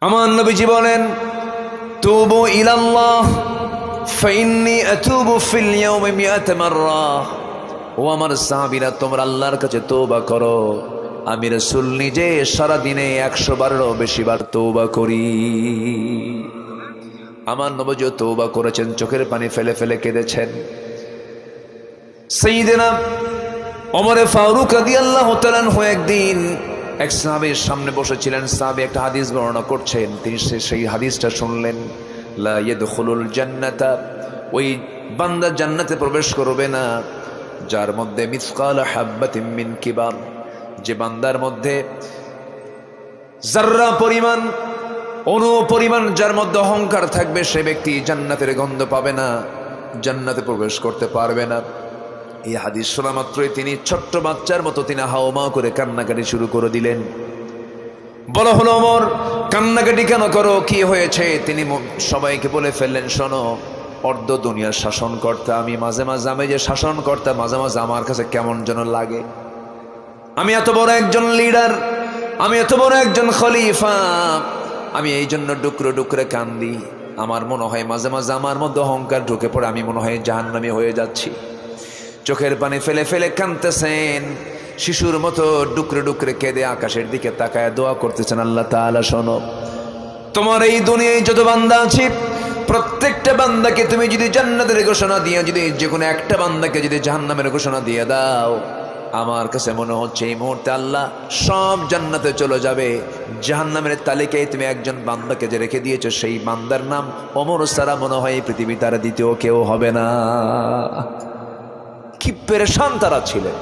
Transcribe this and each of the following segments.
আমার নবীজি বলেন, তুবু ইলাল্লাহ ফাইন্নী আতুবু ফিল ইয়াউমি মিআত মাররা। ও আমার সাহাবীরা, তোমরা আল্লাহর কাছে তওবা করো, আমি রাসূল নিজে সারা দিনে 100 বারেরও বেশি বার তওবা করি। আমার নবীজি তওবা করেছেন, চোখের পানি ফেলে ফেলে কেঁদেছেন। সাইয়েদনা ওমর ফারুক রাদিয়াল্লাহু তাআলা আনহু একদিন এক সাহাবীর সামনে বসেছিলেন। সাহাবী একটা হাদিস বর্ণনা করছেন, তিনি সেই হাদিসটা শুনলেন। লা ইয়াদখুলুল জান্নাতা, ওই বান্দা জান্নাতে প্রবেশ করবে না যার মধ্যে মিসকাল হাব্বাতিন মিন কিবার, যে বান্দার মধ্যে যাররা পরিমাণ, অণু পরিমাণ যার মধ্যে অহংকার থাকবে, সে ব্যক্তি জান্নাতের গন্ধ পাবে না, জান্নাতে প্রবেশ করতে পারবে না। এই হাদিস শোনা মাত্রই তিনি ছোট্ট বাচ্চার মতো তিনি হাওমা করে কান্নাকাটি শুরু করে দিলেন। বলা হলো, ওমর কান্নাকাটি কেন করো, কি হয়েছে? তিনি সবাইকে বলে ফেললেন, শোনো, অর্ধ দুনিয়ার শাসনকর্তা আমি, মাঝে মাঝে আমি যে শাসনকর্তা, মাঝে মাঝে আমার কাছে কেমন যেন লাগে। আমি এত বড় একজন লিডার, আমি এত বড় একজন খলিফা, আমি এই জন্য ডুকরে ডুকরে কান্দি। আমার মনে হয় মাঝে মাঝে আমার মধ্যে অহংকার ঢুকে পড়ে, আমি মনে হয় জাহান্নামী হয়ে যাচ্ছি। চোখের পানি ফেলে ফেলে কাঁদতেছেন, শিশুর মতো ডুকরে ডুকরে কেঁদে আকাশের দিকে তাকায় দোয়া করতেছেন, আল্লাহ তাআলা শোনো, তোমার এই দুনিয়ায় যত বান্দা আছে প্রত্যেকটা বান্দাকে তুমি যদি জান্নাতের ঘোষণা দিয়ে, যদি যে কোনো একটা বান্দাকে যদি জাহান্নামের ঘোষণা দিয়ে দাও, আমার কাছে মনে হচ্ছে এই মুহূর্তে আল্লাহ সব জান্নাতে চলে যাবে। জাহান্নামের তালিকায় তুমি একজন বান্দাকে যে রেখে দিয়েছো, সেই বান্দার নাম ওমর ছাড়া মনে হয় পৃথিবী তার দ্বিতীয় কেউ হবে না। কি পেরেশান তারা ছিলেন।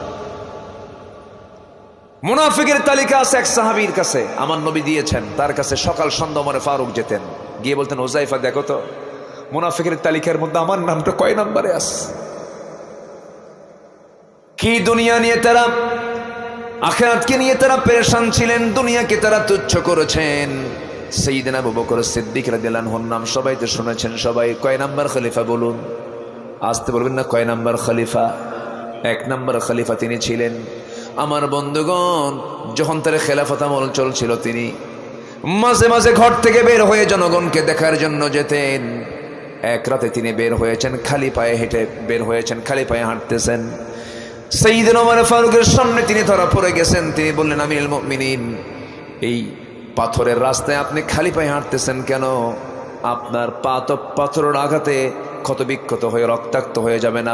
মুনাফিকের তালিকা আছে এক সাহাবীর কাছে, আমার নবী দিয়েছেন, তার কাছে সকাল সন্ধ্যা ওমর ফারুক যেতেন, গিয়ে বলতেন, হুযায়ফা দেখো তো মুনাফিকের তালিকার মধ্যে আমার নামটা কয় নম্বরে আছে। কি দুনিয়া নিয়ে তারা, আখিরাতকে নিয়ে তারা পেরেশান ছিলেন, দুনিয়াকে তারা তুচ্ছ করেছেন। সাইয়েদনা আবু বকর সিদ্দিক রাদিয়াল্লাহু আনহুর নাম সবাই তো শুনেছেন, সবাই কয় নাম্বার খলিফা বলুন? আসতে বলবেন না, কয় নাম্বার খলিফা? 1 নম্বর খলিফা তিনি ছিলেন। আমার বন্ধুগণ, যখন তার খেলাফত আমল চলছিল, তিনি মাঝে মাঝে ঘর থেকে বের হয়ে জনগণকে দেখার জন্য যেতেন। এক রাতে তিনি বের হয়েছেন, খালি পায়ে হেঁটে বের হয়েছেন, খালি পায়ে হাঁটতেছেন। সাইয়েদনা ওমর ফারুকের সামনে তিনি ধরা পড়ে গেছেন। তিনি বললেন, আমিরুল মুমিনিন, এই পাথরের রাস্তায় আপনি খালি পায়ে হাঁটতেছেন কেন? আপনার পা তো পাথরের আঘাতে ক্ষত বিক্ষত হয়ে রক্তাক্ত হয়ে যাবেন।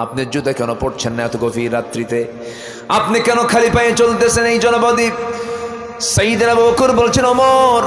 আপনি জুতা কেন পড়ছেন না এত গভীর রাত্রিতে? আপনি কেন খালি পায়ে চলতেছেন এই জনপদে? সাইয়েদনা আবু বকর বলছেন, ওমর